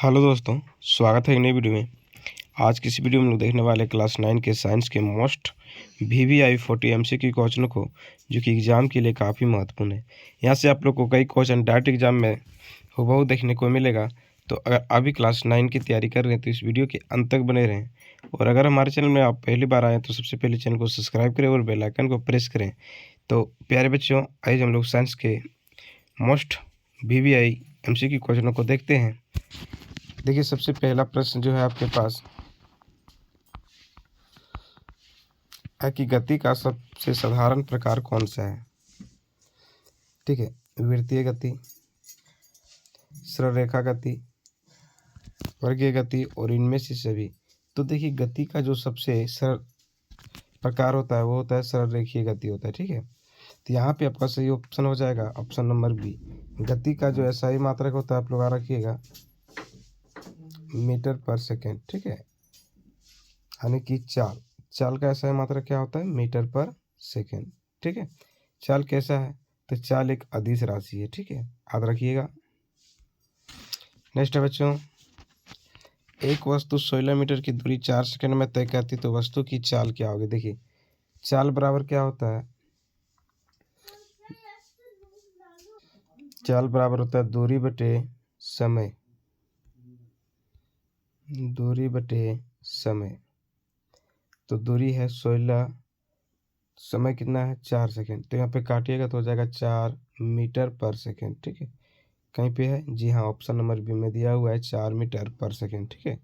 Hello दोस्तों, स्वागत है एक नई वीडियो में। आज की इस वीडियो में लोग देखने वाले क्लास 9 के साइंस के मोस्ट VVI 40 MCQ क्वेश्चनों को, जो कि एग्ज़ाम के लिए काफ़ी महत्वपूर्ण है। यहाँ से आप लोग को कई क्वेश्चन डायरेक्ट एग्जाम में हूबहू देखने को मिलेगा। तो अगर अभी क्लास 9 की तैयारी कर रहे हैं तो इस वीडियो के अंत तक बने रहें। और अगर हमारे चैनल में आप पहली बार आए तो सबसे पहले चैनल को सब्सक्राइब करें और बेल आइकन को प्रेस करें। तो प्यारे बच्चों, आइए हम लोग साइंस के मोस्ट VVI MCQ क्वेश्चनों को देखते हैं। देखिए, सबसे पहला प्रश्न जो है आपके पास है कि गति का सबसे साधारण प्रकार कौन सा है। ठीक है, वृत्तीय गति, सरल रेखा गति, वर्गीय गति और इनमें से सभी। तो देखिए, गति का जो सबसे सरल प्रकार होता है वो होता है सरल रेखीय गति होता है। ठीक है, तो यहाँ पे आपका सही ऑप्शन हो जाएगा ऑप्शन नंबर बी। गति का जो SI मात्रक होता है आप लोग रखिएगा मीटर पर सेकेंड। ठीक है, यानी कि चाल का SI मात्रक क्या होता है, मीटर पर सेकेंड। ठीक है, चाल कैसा है, तो चाल एक अदिश राशि है। ठीक है, याद रखिएगा। नेक्स्ट है बच्चों, एक वस्तु 16 मीटर की दूरी 4 सेकंड में तय करती तो वस्तु की चाल क्या होगी। देखिए, चाल बराबर क्या होता है, चाल बराबर होता है दूरी बटे समय। दूरी बटे समय, तो दूरी है 16, समय कितना है 4 सेकंड। तो यहाँ पे काटिएगा तो हो जाएगा 4 मीटर पर सेकंड। ठीक है, कहीं पे है, जी हाँ, ऑप्शन नंबर बी में दिया हुआ है 4 मीटर पर सेकंड। ठीक है,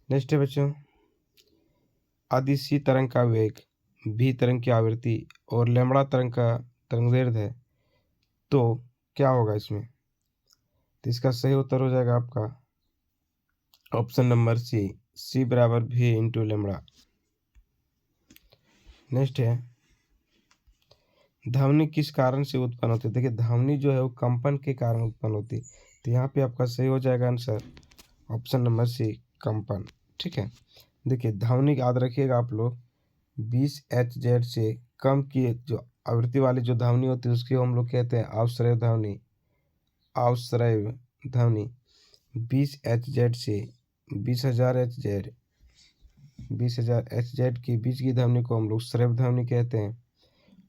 नेक्स्ट है बच्चों, अदिशी तरंग का वेग, भी तरंग की आवृत्ति और लैम्ब्डा तरंग का तरंगदैर्घ्य है, तो क्या होगा इसमें। तो इसका सही उत्तर हो जाएगा आपका ऑप्शन नंबर सी बराबर भी इंटू लैम्ब्डा। नेक्स्ट है, ध्वनि किस कारण से उत्पन्न होती है। देखिए, ध्वनि जो है वो कंपन के कारण उत्पन्न होती है। तो यहाँ पे आपका सही हो जाएगा आंसर ऑप्शन नंबर सी, कंपन। ठीक है, देखिए ध्वनि याद रखिएगा आप लोग, 20 Hz से कम की जो आवृत्ति वाली जो ध्वनि होती है उसकी हम लोग कहते हैं अवश्रव्य ध्वनि। अवश्रव्य ध्वनि 20 Hz से 20,000 Hz के बीच की ध्वनि को हम लोग श्रव्य ध्वनि कहते हैं।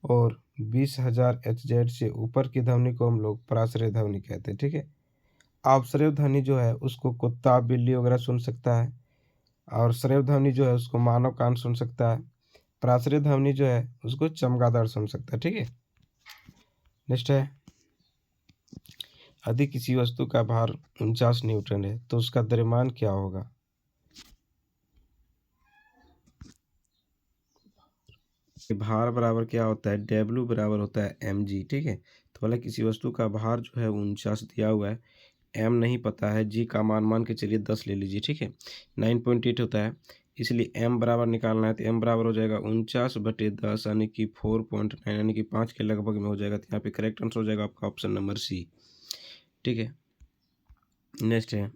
और 20,000 Hz से ऊपर की ध्वनि को हम लोग प्राश्रव्य ध्वनि कहते हैं। ठीक है, अपश्रव्य ध्वनि जो है उसको कुत्ता बिल्ली वगैरह सुन सकता है, और श्रव्य ध्वनि जो है उसको मानव कान सुन सकता है। प्राश्रव्य ध्वनि जो है उसको चमगादड़ सुन सकता है। ठीक है, नेक्स्ट है, यदि किसी वस्तु का भार 49 न्यूटन है तो उसका द्रव्यमान क्या होगा। भार बराबर क्या होता है, W बराबर होता है mg। ठीक है, तो बोला किसी वस्तु का भार जो है 49 दिया हुआ है, m नहीं पता है, g का मान के चलिए 10 ले लीजिए। ठीक है, 9.8 होता है, इसलिए m बराबर निकालना है। तो m बराबर हो जाएगा 49/10 यानी कि 4.9 यानी कि 5 के लगभग में हो जाएगा। तो यहाँ पे करेक्ट आंसर हो जाएगा आपका ऑप्शन नंबर सी। ठीक है, नेक्स्ट है,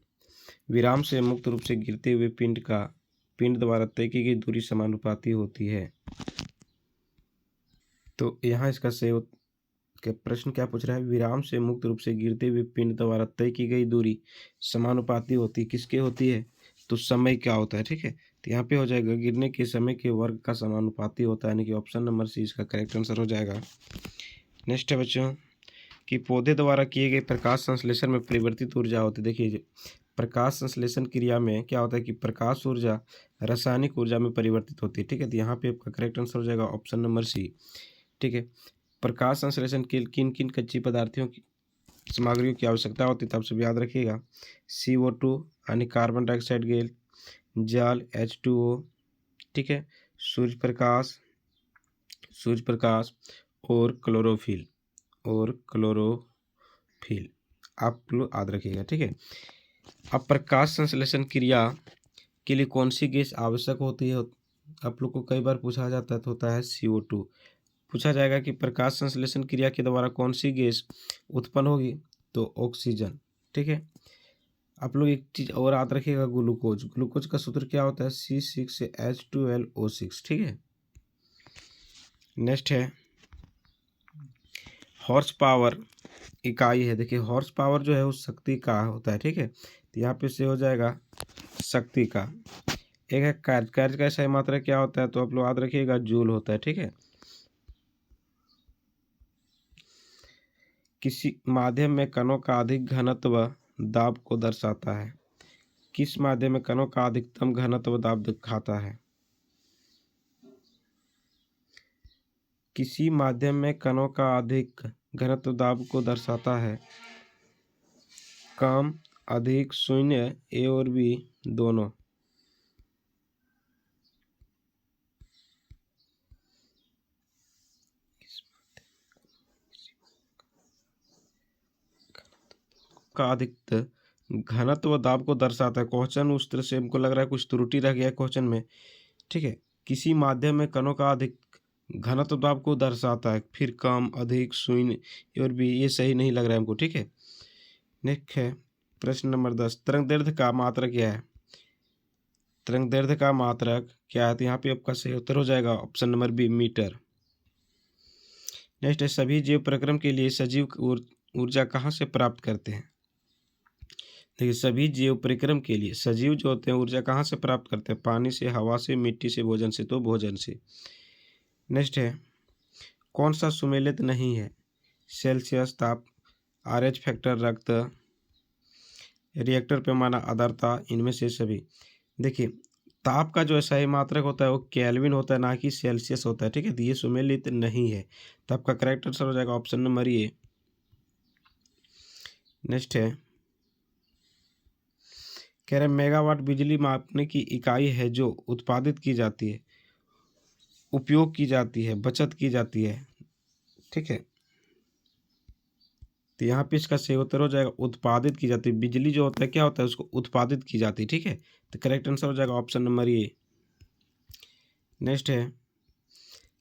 विराम से मुक्त रूप से गिरते हुए पिंड द्वारा तय की गई दूरी समानुपाती होती है। तो यहाँ इसका सही के प्रश्न क्या पूछ रहा है, विराम से मुक्त रूप से गिरते हुए पिंड द्वारा तय की गई दूरी समानुपाती होती किसके होती है, तो समय क्या होता है। ठीक है, तो यहाँ पे हो जाएगा गिरने के समय के वर्ग का समानुपाती होता है, यानी कि ऑप्शन नंबर सी इसका करेक्ट आंसर हो जाएगा। नेक्स्ट है बच्चों, कि पौधे द्वारा किए गए प्रकाश संश्लेषण में परिवर्तित ऊर्जा होती है। देखिए, प्रकाश संश्लेषण क्रिया में क्या होता है कि प्रकाश ऊर्जा रासायनिक ऊर्जा में परिवर्तित होती है। ठीक है, तो यहाँ पे आपका करेक्ट आंसर हो जाएगा ऑप्शन नंबर सी। ठीक है, प्रकाश संश्लेषण के किन किन कच्ची पदार्थों की सामग्रियों की आवश्यकता होती है, तो आप सब याद रखिएगा, CO2 यानी कार्बन डाइऑक्साइड गैस, जल H2O। ठीक है, सूर्य प्रकाश और क्लोरोफिल आप लोग याद रखिएगा। ठीक है, अब प्रकाश संश्लेषण क्रिया के लिए कौन सी गैस आवश्यक होती है, आप लोग को कई बार पूछा जाता है, तो होता है CO2। पूछा जाएगा कि प्रकाश संश्लेषण क्रिया के द्वारा कौन सी गैस उत्पन्न होगी, तो ऑक्सीजन। ठीक है, आप लोग एक चीज और याद रखिएगा, ग्लूकोज का सूत्र क्या होता है, C6H12O6। ठीक है, नेक्स्ट है, हॉर्स पावर इकाई है। देखिए, हॉर्स पावर जो है उस शक्ति का होता है। ठीक है, तो तो यहाँ पे से हो जाएगा शक्ति का। एक है कार्य, कार्य का सही मात्रक क्या होता है, तो आप लोग याद रखिएगा जूल होता है, ठीक है। किसी माध्यम में कणों का अधिक घनत्व दाब को दर्शाता है। किस माध्यम में कणों का अधिकतम घनत्व दाब दिखाता है? किसी माध्यम में कणों का अधिक घनत्व दाब को दर्शाता है। कम, अधिक, शून्य, ए और बी दोनों। का अधिकतम घनत्व दाब को दर्शाता है। क्वेश्चन उस तरह से हमको लग रहा है कुछ त्रुटि रह गया क्वेश्चन में, ठीक है। किसी माध्यम में कणों का अधिक घनत्व दाब को दर्शाता है, फिर कम, अधिक, शून्य और भी, ये सही नहीं लग रहा है हमको, ठीक है। नेक्स्ट है प्रश्न नंबर 10, तरंग दैर्ध्य का मात्रक क्या है? तरंग दैर्ध्य का मात्रक क्या है? तो यहाँ पे आपका सही उत्तर हो जाएगा option number B, metre. Next है सभी जीव प्रक्रम के लिए सजीव ऊर्जा कहाँ से प्राप्त करते हैं? देखिए सभी जीव परिक्रम के लिए सजीव जो होते हैं ऊर्जा कहाँ से प्राप्त करते हैं? पानी से, हवा से, मिट्टी से, भोजन से, तो भोजन से। नेक्स्ट है कौन सा सुमेलित नहीं है? सेल्सियस ताप, RH फैक्टर, रक्त, रिएक्टर पैमाना, आर्द्रता, इनमें से सभी। देखिए ताप का जो सही मात्रक होता है वो केल्विन होता है, ना कि सेल्सियस होता है, ठीक है। तो ये सुमेलित नहीं है, तो आपका करेक्ट आंसर हो जाएगा ऑप्शन नंबर ए। नेक्स्ट है कह रहे मेगावाट बिजली मापने की इकाई है जो उत्पादित की जाती है, उपयोग की जाती है, बचत की जाती है, ठीक है। तो यहाँ पे इसका सही उत्तर हो जाएगा उत्पादित की जाती है। बिजली जो होता है क्या होता है, उसको उत्पादित की जाती है, ठीक है। तो करेक्ट आंसर हो जाएगा ऑप्शन नंबर ए। नेक्स्ट है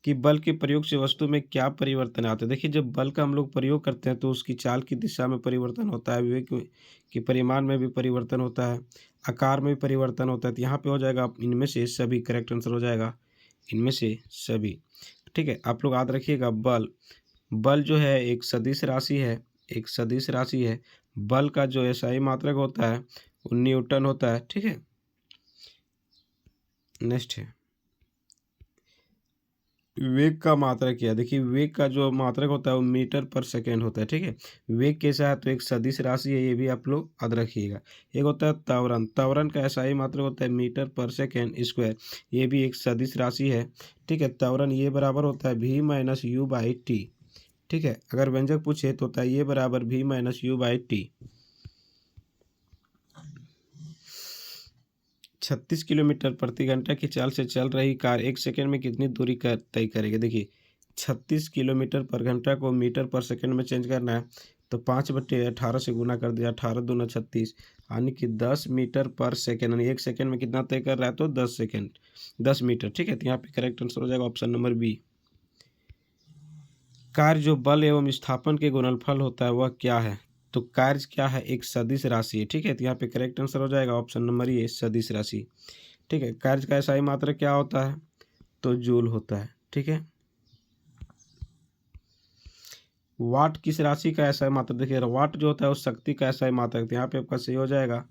कि बल के प्रयोग से वस्तु में क्या परिवर्तन आते हैं? देखिए जब बल का हम लोग प्रयोग करते हैं तो उसकी चाल की दिशा में परिवर्तन होता है, विवेक के परिमाण में भी परिवर्तन होता है, आकार में भी परिवर्तन होता है। तो यहाँ पे हो जाएगा इनमें से सभी, करेक्ट आंसर हो जाएगा इनमें से सभी, ठीक है। आप लोग याद रखिएगा बल, बल जो है एक सदिश राशि है, एक सदिश राशि है। बल का जो SI मात्रक होता है वो न्यूटन होता है, ठीक है। नेक्स्ट है वेग का मात्रक क्या है? देखिए वेग का जो मात्रक होता है वो मीटर पर सेकेंड होता है, ठीक है। वेग कैसा है, तो एक सदिश राशि है, ये भी आप लोग याद रखिएगा। एक होता है त्वरण, त्वरण का SI मात्रक होता है मीटर पर सेकेंड स्क्वायर, ये भी एक सदिश राशि है, ठीक है। त्वरण ये बराबर होता है V-U/T, ठीक है। अगर व्यंजक पूछे तो होता है ये बराबर V-U/T। 36 किलोमीटर प्रति घंटा की चाल से चल रही कार 1 सेकंड में कितनी दूरी तय करेगी? देखिए 36 किलोमीटर पर घंटा को मीटर पर सेकंड में चेंज करना है, तो 5/18 से गुना कर दिया, 18 दूना 36, यानी कि 10 मीटर पर सेकंड, यानी 1 सेकंड में कितना तय कर रहा है, तो 10 मीटर, ठीक है। तो यहाँ पे करेक्ट आंसर हो जाएगा ऑप्शन नंबर बी। कार्य जो बल एवं विस्थापन के गुणनफल होता है वह क्या है? तो कार्य क्या है, एक सदिश राशि है, ठीक है। तो यहाँ पे करेक्ट आंसर हो जाएगा ऑप्शन नंबर ए, सदिश राशि, ठीक है। कार्य का SI मात्रक क्या होता है, तो जूल होता है, ठीक है। वाट किस राशि का SI मात्रक? देखिए वाट जो होता है उस शक्ति का SI मात्रक, तो यहाँ पे आपका सही हो जाएगा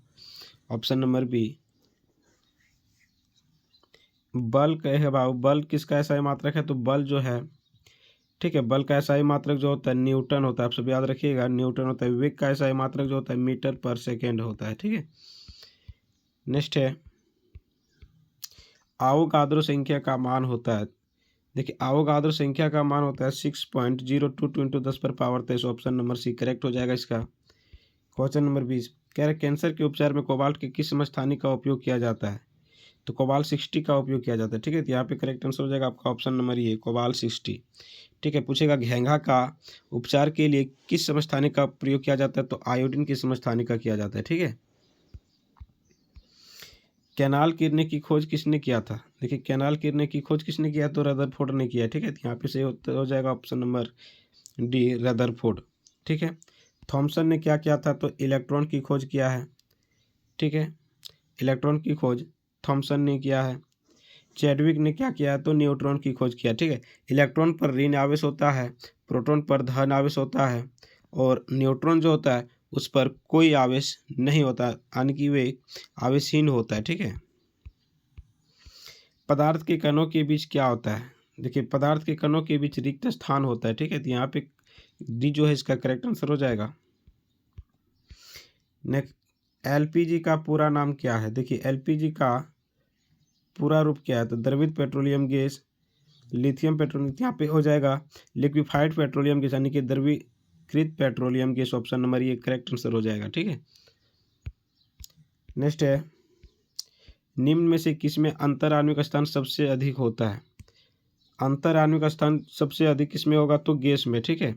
ऑप्शन नंबर बी। बल कहे बाबू, बल किसका SI मात्रक है, तो बल जो है, ठीक है, बल का SI मात्रक जो होता है न्यूटन होता है, आप सब याद रखिएगा न्यूटन होता है। वेग का SI मात्रक जो होता है मीटर पर सेकेंड होता है, ठीक है। नेक्स्ट है आवोगाद्रो संख्या का मान होता है। देखिए आवोगाद्रो संख्या का मान होता है 6.022 × 10⁻23, ऑप्शन नंबर सी करेक्ट हो जाएगा इसका। क्वेश्चन नंबर 20 कह रहे कैंसर के उपचार में कोबाल्ट के किस समस्थानिक का उपयोग किया जाता है? तो कोबाल्ट 60 का उपयोग किया जाता है, ठीक है। तो यहाँ पे करेक्ट आंसर हो जाएगा आपका ऑप्शन नंबर ये, कोबाल्ट 60, ठीक है। पूछेगा घेंघा का उपचार के लिए किस समस्थानिक का प्रयोग किया जाता है? तो आयोडीन की समस्थानिक का किया जाता है, ठीक है। कैनाल गिरने की खोज किसने किया था? देखिए कैनाल गिरने की खोज किसने किया, तो रदरफोर्ड ने किया, ठीक है। तो यहाँ पे सही हो जाएगा ऑप्शन नंबर डी, रदरफोर्ड, ठीक है। थॉमसन ने क्या किया था? तो इलेक्ट्रॉन की खोज किया है, ठीक है। इलेक्ट्रॉन की खोज थॉमसन ने किया है। चैडविक ने क्या किया है? तो न्यूट्रॉन की खोज किया, ठीक है। इलेक्ट्रॉन पर ऋण आवेश होता है, प्रोटॉन पर धन आवेश होता है, और न्यूट्रॉन जो होता है उस पर कोई आवेश नहीं होता, यानी कि वे आवेशहीन होता है। ठीक है। पदार्थ के कणों के बीच क्या होता है? देखिए, पदार्थ के कणों के बीच रिक्त स्थान होता है। ठीक है, तो यहाँ पे डी जो है इसका करेक्ट आंसर हो जाएगा। नेक्स्ट, एलपीजी का पूरा नाम क्या है? देखिए, एलपीजी का पूरा रूप क्या है? तो द्रवित पेट्रोलियम गैस, लिथियम पेट्रोलियम, यहाँ पे हो जाएगा लिक्विफाइड पेट्रोलियम गैस, यानी कि द्रवीकृत पेट्रोलियम गैस। ऑप्शन नंबर ये करेक्ट आंसर हो जाएगा। ठीक है। नेक्स्ट है, निम्न में से किसमें अंतर आणविक स्थान सबसे अधिक होता है? अंतर आणविक स्थान सबसे अधिक किसमें होगा? तो गैस में। ठीक है,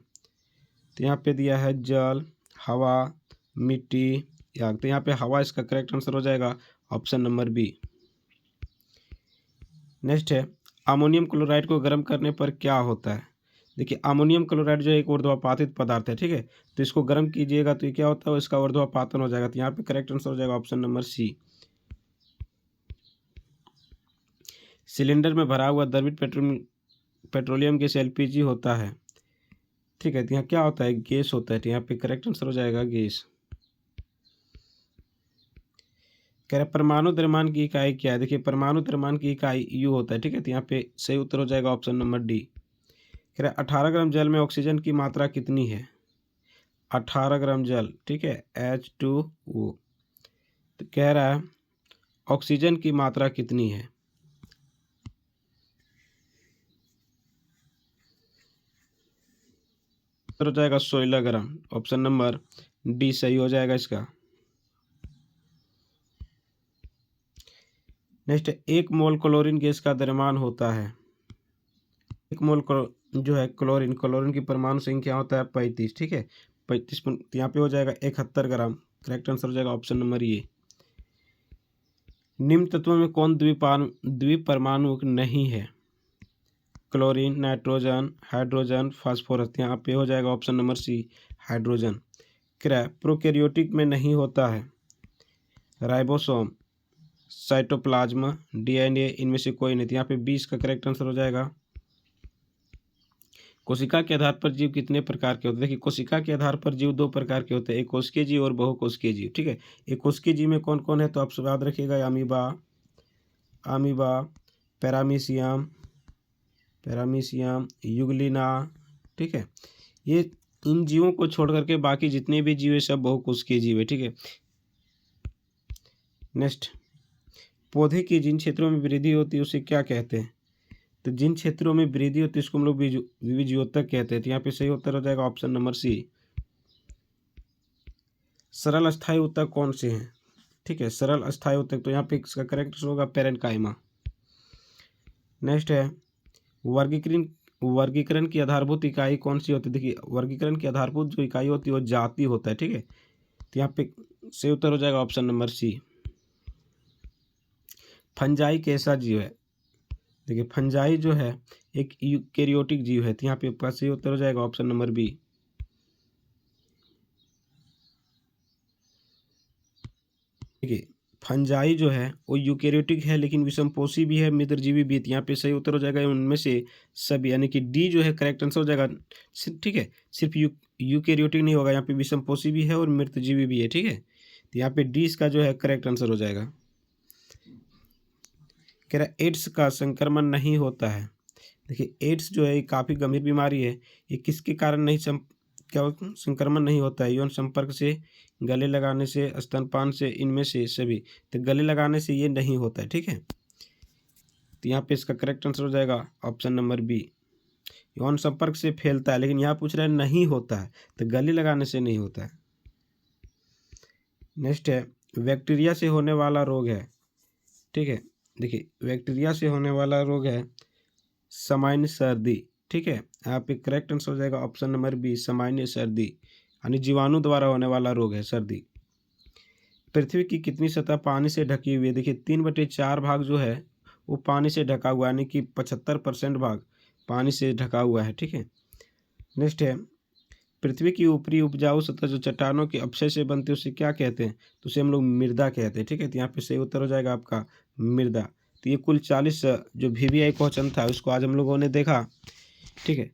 तो यहाँ पे दिया है जल, हवा, मिट्टी, आग। तो यहाँ पे हवा इसका करेक्ट आंसर हो जाएगा, ऑप्शन नंबर बी। नेक्स्ट है, अमोनियम क्लोराइड को गर्म करने पर क्या होता है? देखिए, अमोनियम क्लोराइड जो एक ऊर्ध्वापातित पदार्थ है। ठीक है, तो इसको गर्म कीजिएगा तो ये क्या होता है? इसका ऊर्ध्वापातन हो जाएगा। तो यहाँ पे करेक्ट आंसर हो जाएगा ऑप्शन नंबर सी। सिलेंडर में भरा हुआ द्रवित पेट्रोलियम गैस एलपीजी होता है। ठीक है, तो यहाँ क्या होता है? गैस होता है। तो यहाँ पे करेक्ट आंसर हो जाएगा गैस। कह रहा है परमाणु द्रव्यमान की इकाई क्या है? देखिए, परमाणु द्रव्यमान की इकाई यू होता है। ठीक है, तो यहाँ पे सही उत्तर हो जाएगा ऑप्शन नंबर डी। कह रहा है 18 ग्राम जल में ऑक्सीजन की मात्रा कितनी है? 18 ग्राम जल। ठीक है, H2O। तो कह रहा है ऑक्सीजन की मात्रा कितनी है? उत्तर हो जाएगा 16 ग्राम। ऑप्शन नंबर डी सही हो जाएगा इसका। नेक्स्ट, एक मोल क्लोरीन गैस का द्रव्यमान होता है। एक मोल जो है क्लोरीन की परमाणु संख्या होता है 35। ठीक है, 35। यहाँ पे हो जाएगा 71 ग्राम। करेक्ट आंसर हो जाएगा ऑप्शन नंबर ए। निम्न तत्वों में कौन द्विपरमाणु नहीं है? Chlorine, nitrogen, hydrogen, phosphorus. यहाँ पे हो जाएगा option number C, hydrogen. Prokaryotic में नहीं होता है? राइबोसोम, साइटोप्लाज्म, डीएनए, इनमें से कोई नहीं। यहाँ पे 20 का करेक्ट आंसर हो जाएगा। कोशिका के आधार पर जीव कितने प्रकार के होते हैं? देखिए, कोशिका के आधार पर जीव 2 प्रकार के होते हैं, एक कोशिकीय जीव और बहुकोशिकीय जीव। ठीक है, एक कोशिकीय जीव में कौन कौन है? तो आप सब याद रखिएगा, अमीबा, पैरामीशियम, यूग्लिना। ठीक है, ये इन जीवों को छोड़ करके बाकी जितने भी जीव है सब बहुकोशिकीय जीव है। ठीक है। नेक्स्ट, पौधे की जिन क्षेत्रों में वृद्धि होती है उसे क्या कहते हैं? तो जिन क्षेत्रों में वृद्धि होती है उसको हम लोग विविधोत्तक कहते हैं। तो यहाँ पे सही उत्तर हो जाएगा ऑप्शन नंबर सी। सरल अस्थायी उत्तक कौन से हैं? ठीक है, सरल अस्थायी उत्तक, तो यहाँ पे इसका करेक्ट होगा पेरेन्काइमा। नेक्स्ट है, वर्गीकरण की आधारभूत इकाई कौन सी होती है? देखिए, वर्गीकरण की आधारभूत जो इकाई होती है वो जाति होता है। ठीक है, तो यहाँ पे सही उत्तर हो जाएगा ऑप्शन नंबर सी। फंजाई कैसा जीव है? देखिए, फंजाई जो है एक यूकेरियोटिक जीव है। तो यहाँ पे आपका सही उत्तर हो जाएगा ऑप्शन नंबर बी। देखिए, फंजाई जो है वो यूकेरियोटिक है लेकिन विषमपोषी भी है, मित्रजीवी भी है। यहाँ पे सही उत्तर हो जाएगा उनमें से सभी, यानी कि डी जो है करेक्ट आंसर हो जाएगा। ठीक है, सिर्फ यूकेरियोटिक नहीं होगा, यहाँ पे विषमपोषी भी है और मित्रजीवी भी है। ठीक है, तो यहाँ पे डी इसका जो है करेक्ट आंसर हो जाएगा। कह रहा है एड्स का संक्रमण नहीं होता है। देखिए, एड्स जो है ये काफ़ी गंभीर बीमारी है। ये किसके कारण नहीं संक्रमण नहीं होता है? यौन संपर्क से, गले लगाने से, स्तनपान से, इनमें से सभी। तो गले लगाने से ये नहीं होता है। ठीक है, तो यहाँ पे इसका करेक्ट आंसर हो जाएगा ऑप्शन नंबर बी। यौन संपर्क से फैलता है, लेकिन यहाँ पूछ रहा है नहीं होता है, तो गले लगाने से नहीं होता है। नेक्स्ट है, बैक्टीरिया से होने वाला रोग है। ठीक है, देखिए, बैक्टीरिया से होने वाला रोग है सामान्य सर्दी। ठीक है, यहाँ पे करेक्ट आंसर हो जाएगा ऑप्शन नंबर बी, सामान्य सर्दी, यानी जीवाणु द्वारा होने वाला रोग है सर्दी। पृथ्वी की कितनी सतह पानी से ढकी हुई है? देखिए, 3/4 भाग जो है वो पानी से ढका हुआ है, यानी कि 75% भाग पानी से ढका हुआ है। ठीक है। नेक्स्ट है, पृथ्वी की ऊपरी उपजाऊ सतह जो चट्टानों के अपक्षय से बनती है उसे क्या कहते हैं? तो उसे हम लोग मृदा कहते हैं। ठीक है, तो यहाँ पे सही उत्तर हो जाएगा आपका मृदा। तो ये कुल 40 जो VVI क्वेश्चन था उसको आज हम लोगों ने देखा। ठीक है,